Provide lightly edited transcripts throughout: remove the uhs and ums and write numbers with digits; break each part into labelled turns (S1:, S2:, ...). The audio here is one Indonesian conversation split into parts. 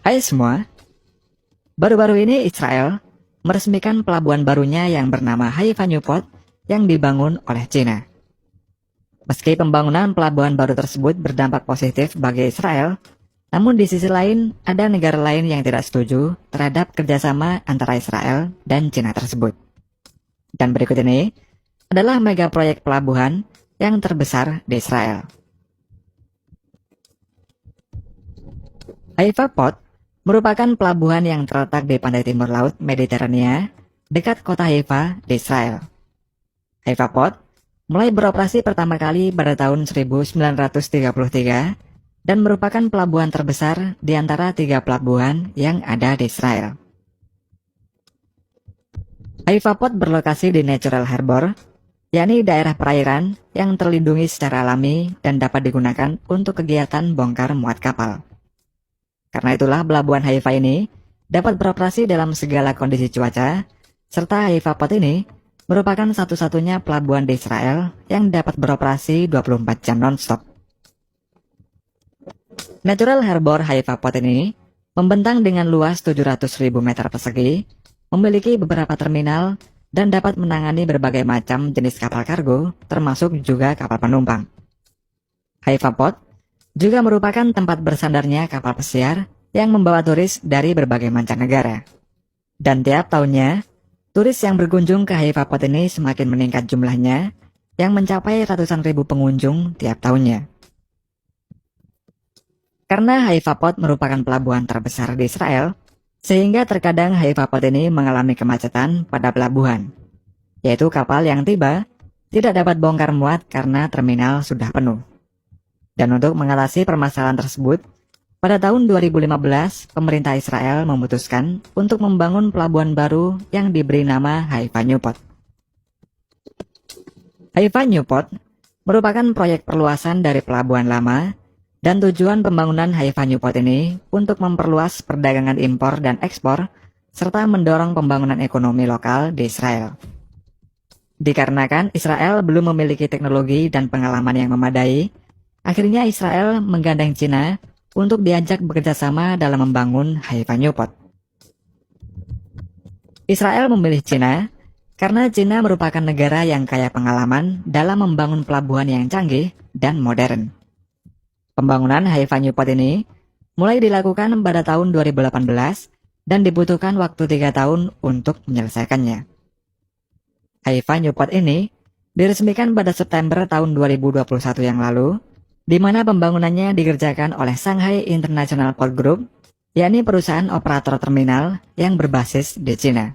S1: Hai semua, baru-baru ini Israel meresmikan pelabuhan barunya yang bernama Haifa Newport yang dibangun oleh China. Meski pembangunan pelabuhan baru tersebut berdampak positif bagi Israel, namun di sisi lain ada negara lain yang tidak setuju terhadap kerjasama antara Israel dan China tersebut. Dan berikut ini adalah mega proyek pelabuhan yang terbesar di Israel. Haifa Port merupakan pelabuhan yang terletak di pantai timur laut Mediterania, dekat kota Haifa di Israel. Haifa Port mulai beroperasi pertama kali pada tahun 1933 dan merupakan pelabuhan terbesar di antara 3 pelabuhan yang ada di Israel. Haifa Port berlokasi di Natural Harbor, yakni daerah perairan yang terlindungi secara alami dan dapat digunakan untuk kegiatan bongkar muat kapal. Karena itulah pelabuhan Haifa ini dapat beroperasi dalam segala kondisi cuaca, serta Haifa Port ini merupakan satu-satunya pelabuhan di Israel yang dapat beroperasi 24 jam non-stop. Natural Harbor Haifa Port ini membentang dengan luas 700.000 meter persegi, memiliki beberapa terminal, dan dapat menangani berbagai macam jenis kapal kargo, termasuk juga kapal penumpang. Haifa Port juga merupakan tempat bersandarnya kapal pesiar yang membawa turis dari berbagai mancanegara. Dan tiap tahunnya, turis yang berkunjung ke Haifa Port ini semakin meningkat jumlahnya, yang mencapai ratusan ribu pengunjung tiap tahunnya. Karena Haifa Port merupakan pelabuhan terbesar di Israel, sehingga terkadang Haifa Port ini mengalami kemacetan pada pelabuhan, yaitu kapal yang tiba tidak dapat bongkar muat karena terminal sudah penuh. Dan untuk mengatasi permasalahan tersebut, pada tahun 2015, pemerintah Israel memutuskan untuk membangun pelabuhan baru yang diberi nama Haifa Newport. Haifa Newport merupakan proyek perluasan dari pelabuhan lama, dan tujuan pembangunan Haifa Newport ini untuk memperluas perdagangan impor dan ekspor, serta mendorong pembangunan ekonomi lokal di Israel. Dikarenakan Israel belum memiliki teknologi dan pengalaman yang memadai, akhirnya Israel menggandeng China untuk diajak bekerja sama dalam membangun Haifa Newport. Israel memilih China karena China merupakan negara yang kaya pengalaman dalam membangun pelabuhan yang canggih dan modern. Pembangunan Haifa Newport ini mulai dilakukan pada tahun 2018 dan dibutuhkan waktu 3 tahun untuk menyelesaikannya. Haifa Newport ini diresmikan pada September tahun 2021 yang lalu, di mana pembangunannya dikerjakan oleh Shanghai International Port Group, yakni perusahaan operator terminal yang berbasis di China.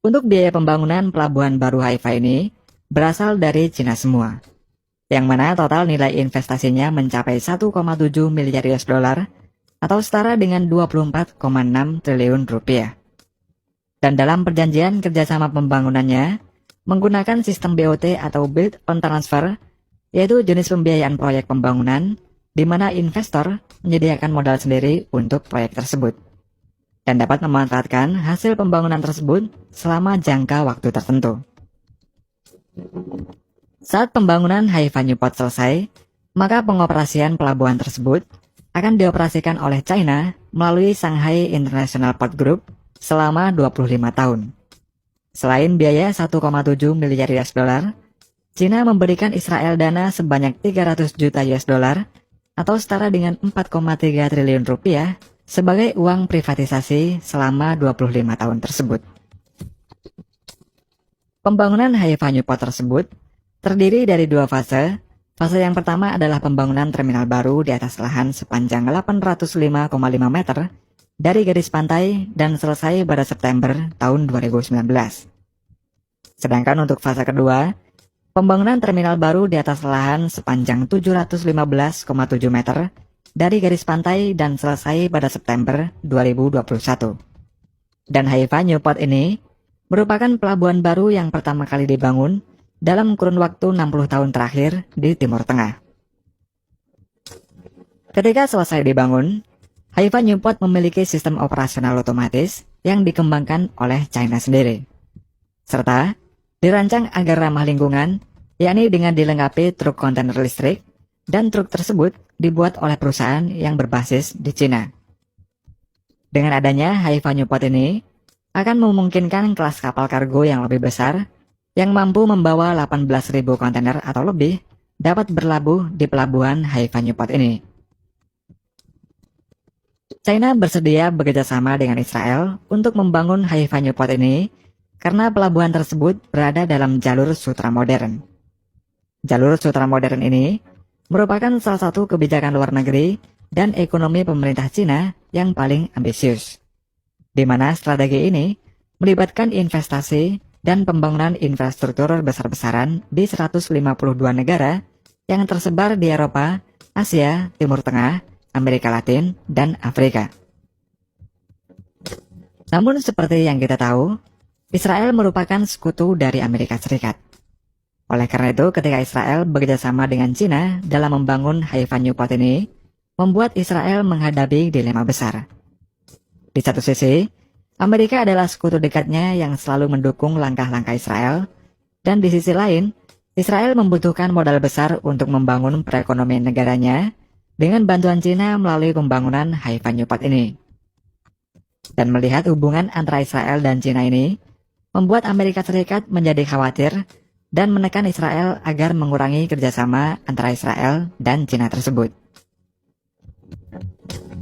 S1: Untuk biaya pembangunan pelabuhan baru Haifa ini berasal dari China semua, yang mana total nilai investasinya mencapai 1,7 miliar US dollar atau setara dengan 24,6 triliun rupiah. Dan dalam perjanjian kerjasama pembangunannya menggunakan sistem BOT atau Build on Transfer, yaitu jenis pembiayaan proyek pembangunan di mana investor menyediakan modal sendiri untuk proyek tersebut dan dapat memanfaatkan hasil pembangunan tersebut selama jangka waktu tertentu. Saat pembangunan Haifa Newport selesai, maka pengoperasian pelabuhan tersebut akan dioperasikan oleh China melalui Shanghai International Port Group selama 25 tahun. Selain biaya 1,7 miliar US dollar, China memberikan Israel dana sebanyak 300 juta US dollar atau setara dengan 4,3 triliun rupiah sebagai uang privatisasi selama 25 tahun tersebut. Pembangunan Haifa Newport tersebut terdiri dari 2 fase. Fase yang pertama adalah pembangunan terminal baru di atas lahan sepanjang 805,5 meter dari garis pantai dan selesai pada September tahun 2019. Sedangkan untuk fase kedua, pembangunan terminal baru di atas lahan sepanjang 715,7 meter dari garis pantai dan selesai pada September 2021. Dan Haifa Newport ini merupakan pelabuhan baru yang pertama kali dibangun dalam kurun waktu 60 tahun terakhir di Timur Tengah. Ketika selesai dibangun, Haifa Newport memiliki sistem operasional otomatis yang dikembangkan oleh China sendiri, serta dirancang agar ramah lingkungan, yakni dengan dilengkapi truk kontainer listrik, dan truk tersebut dibuat oleh perusahaan yang berbasis di Cina. Dengan adanya Haifa Newport ini, akan memungkinkan kelas kapal kargo yang lebih besar, yang mampu membawa 18.000 kontainer atau lebih, dapat berlabuh di pelabuhan Haifa Newport ini. China bersedia bekerjasama dengan Israel untuk membangun Haifa Newport ini karena pelabuhan tersebut berada dalam jalur sutra modern. Jalur sutra modern ini merupakan salah satu kebijakan luar negeri dan ekonomi pemerintah Cina yang paling ambisius, di mana strategi ini melibatkan investasi dan pembangunan infrastruktur besar-besaran di 152 negara yang tersebar di Eropa, Asia, Timur Tengah, Amerika Latin, dan Afrika. Namun seperti yang kita tahu, Israel merupakan sekutu dari Amerika Serikat. Oleh karena itu, ketika Israel bekerjasama dengan Cina dalam membangun Haifa Newport ini, membuat Israel menghadapi dilema besar. Di satu sisi, Amerika adalah sekutu dekatnya yang selalu mendukung langkah-langkah Israel, dan di sisi lain, Israel membutuhkan modal besar untuk membangun perekonomian negaranya dengan bantuan Cina melalui pembangunan Haifa Newport ini. Dan melihat hubungan antara Israel dan Cina ini, membuat Amerika Serikat menjadi khawatir dan menekan Israel agar mengurangi kerjasama antara Israel dan Cina tersebut.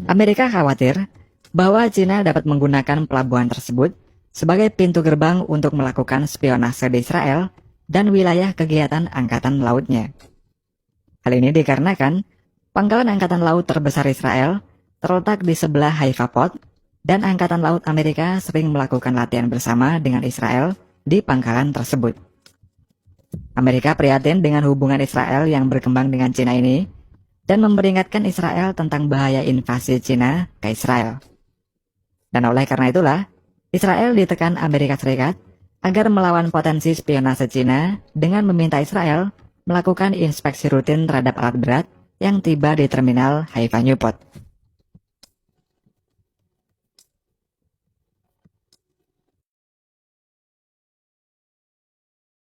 S1: Amerika khawatir bahwa Cina dapat menggunakan pelabuhan tersebut sebagai pintu gerbang untuk melakukan spionase di Israel dan wilayah kegiatan Angkatan Lautnya. Hal ini dikarenakan pangkalan Angkatan Laut terbesar Israel terletak di sebelah Haifa Port, dan Angkatan Laut Amerika sering melakukan latihan bersama dengan Israel di pangkalan tersebut. Amerika prihatin dengan hubungan Israel yang berkembang dengan Cina ini dan memperingatkan Israel tentang bahaya invasi Cina ke Israel. Dan oleh karena itulah, Israel ditekan Amerika Serikat agar melawan potensi spionase Cina dengan meminta Israel melakukan inspeksi rutin terhadap alat berat yang tiba di terminal Haifa Newport.